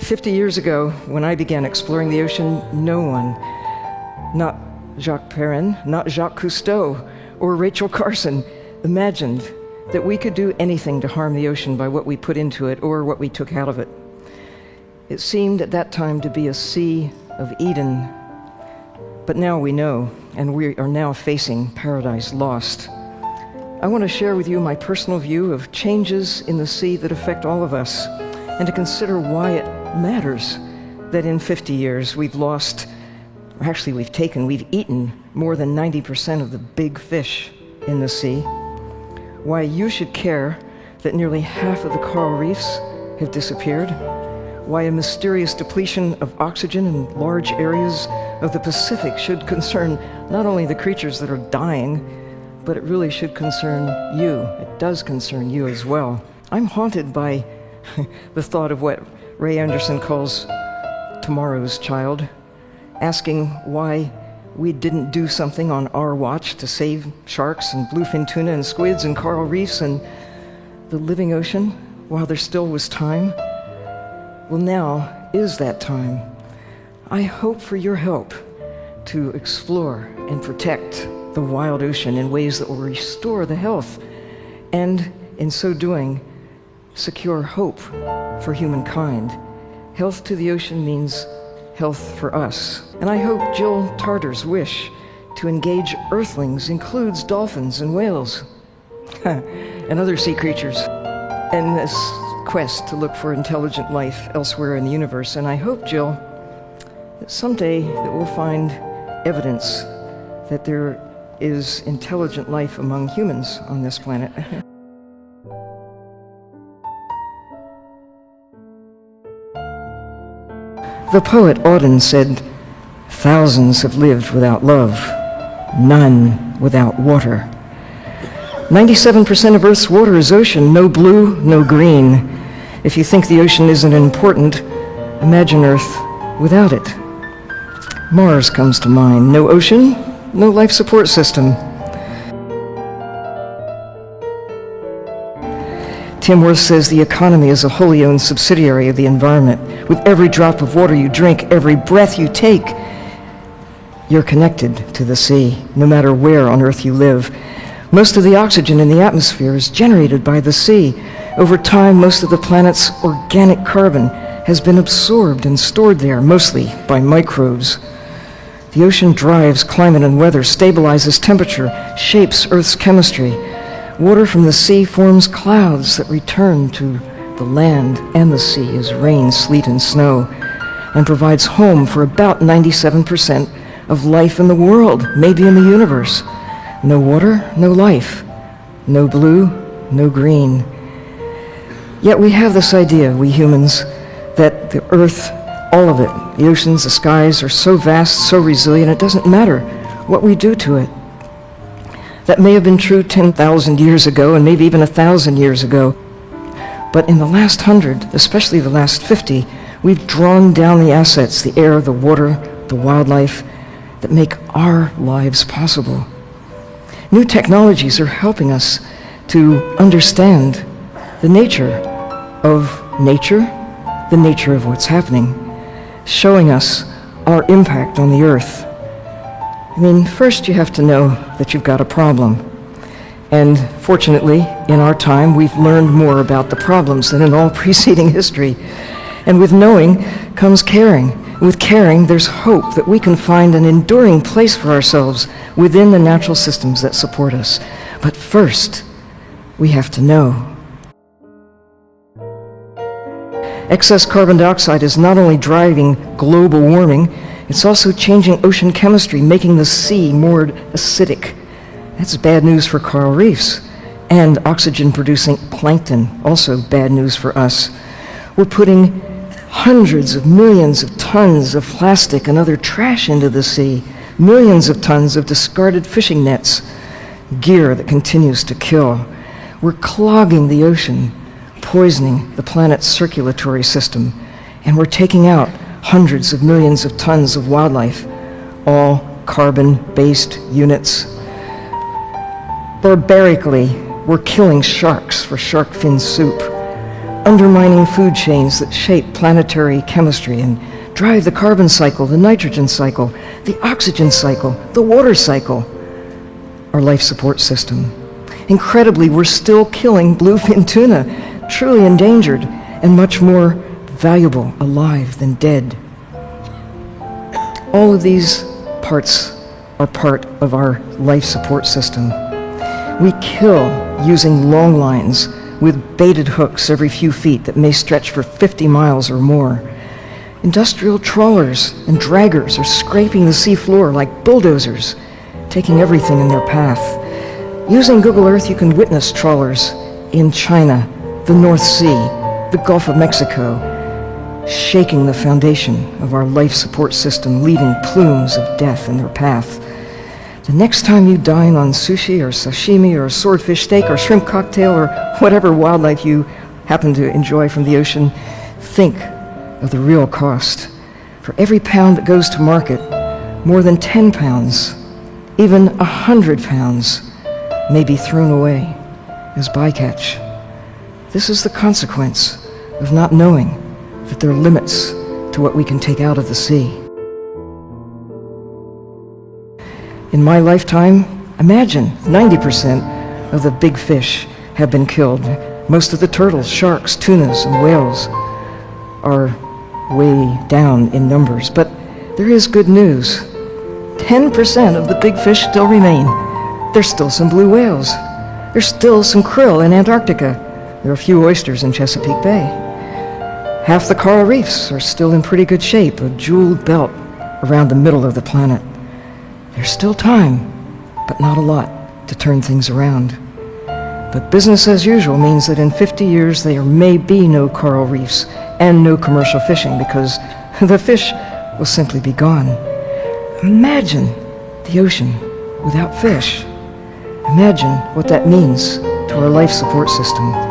50 years ago, when I began exploring the ocean, no one, not Jacques Perrin, not Jacques Cousteau, or Rachel Carson, imagined that we could do anything to harm the ocean by what we put into it or what we took out of it. It seemed at that time to be a Sea of Eden, but now we know, and we are now facing paradise lost. I want to share with you my personal view of changes in the sea that affect all of us, and to consider why it matters that in 50 years we've lost, or actually we've eaten more than 90% of the big fish in the sea. Why you should care that nearly half of the coral reefs have disappeared. Why a mysterious depletion of oxygen in large areas of the Pacific should concern not only the creatures that are dying, but it really should concern you. It does concern you as well. I'm haunted by the thought of what Ray Anderson calls tomorrow's child, asking why we didn't do something on our watch to save sharks and bluefin tuna and squids and coral reefs and the living ocean while there still was time. Well, now is that time. I hope for your help to explore and protect the wild ocean in ways that will restore the health, and in so doing, secure hope for humankind. Health to the ocean means health for us. And I hope Jill Tarter's wish to engage earthlings includes dolphins and whales and other sea creatures in this quest to look for intelligent life elsewhere in the universe. And I hope, Jill, that someday that we'll find evidence that there is intelligent life among humans on this planet. The poet Auden said, "Thousands have lived without love, none without water." 97% of Earth's water is ocean, no blue, no green. If you think the ocean isn't important, imagine Earth without it. Mars comes to mind. No ocean, no life support system. Tim Worth says the economy is a wholly owned subsidiary of the environment. With every drop of water you drink, every breath you take, you're connected to the sea, no matter where on Earth you live. Most of the oxygen in the atmosphere is generated by the sea. Over time, most of the planet's organic carbon has been absorbed and stored there, mostly by microbes. The ocean drives climate and weather, stabilizes temperature, shapes Earth's chemistry. Water from the sea forms clouds that return to the land and the sea as rain, sleet, and snow, and provides home for about 97% of life in the world, maybe in the universe. No water, no life. No blue, no green. Yet we have this idea, we humans, that the Earth, all of it, the oceans, the skies, are so vast, so resilient, it doesn't matter what we do to it. That may have been true 10,000 years ago, and maybe even 1,000 years ago. But in the last 100, especially the last 50, we've drawn down the assets, the air, the water, the wildlife, that make our lives possible. New technologies are helping us to understand the nature of nature, the nature of what's happening, showing us our impact on the Earth. I mean, first you have to know that you've got a problem. And fortunately, in our time, we've learned more about the problems than in all preceding history. And with knowing comes caring. With caring, there's hope that we can find an enduring place for ourselves within the natural systems that support us. But first, we have to know. Excess carbon dioxide is not only driving global warming, it's also changing ocean chemistry, making the sea more acidic. That's bad news for coral reefs. And oxygen-producing plankton, also bad news for us. We're putting hundreds of millions of tons of plastic and other trash into the sea, millions of tons of discarded fishing nets, gear that continues to kill. We're clogging the ocean, poisoning the planet's circulatory system, and we're taking out hundreds of millions of tons of wildlife, all carbon-based units. Barbarically, we're killing sharks for shark fin soup. undermining food chains that shape planetary chemistry and drive the carbon cycle, the nitrogen cycle, the oxygen cycle, the water cycle, our life support system. Incredibly, we're still killing bluefin tuna, truly endangered and much more valuable alive than dead. All of these parts are part of our life support system. We kill using long lines with baited hooks every few feet that may stretch for 50 miles or more. Industrial trawlers and draggers are scraping the sea floor like bulldozers, taking everything in their path. Using Google Earth, you can witness trawlers in China, the North Sea, the Gulf of Mexico, shaking the foundation of our life support system, leaving plumes of death in their path. The next time you dine on sushi or sashimi or swordfish steak or shrimp cocktail or whatever wildlife you happen to enjoy from the ocean, think of the real cost. For every pound that goes to market, more than 10 pounds, even 100 pounds, may be thrown away as bycatch. This is the consequence of not knowing that there are limits to what we can take out of the sea. In my lifetime, imagine 90% of the big fish have been killed. Most of the turtles, sharks, tunas, and whales are way down in numbers. But there is good news. 10% of the big fish still remain. There's still some blue whales. There's still some krill in Antarctica. There are a few oysters in Chesapeake Bay. Half the coral reefs are still in pretty good shape, a jeweled belt around the middle of the planet. There's still time, but not a lot, to turn things around. But business as usual means that in 50 years there may be no coral reefs and no commercial fishing because the fish will simply be gone. Imagine the ocean without fish. Imagine what that means to our life support system.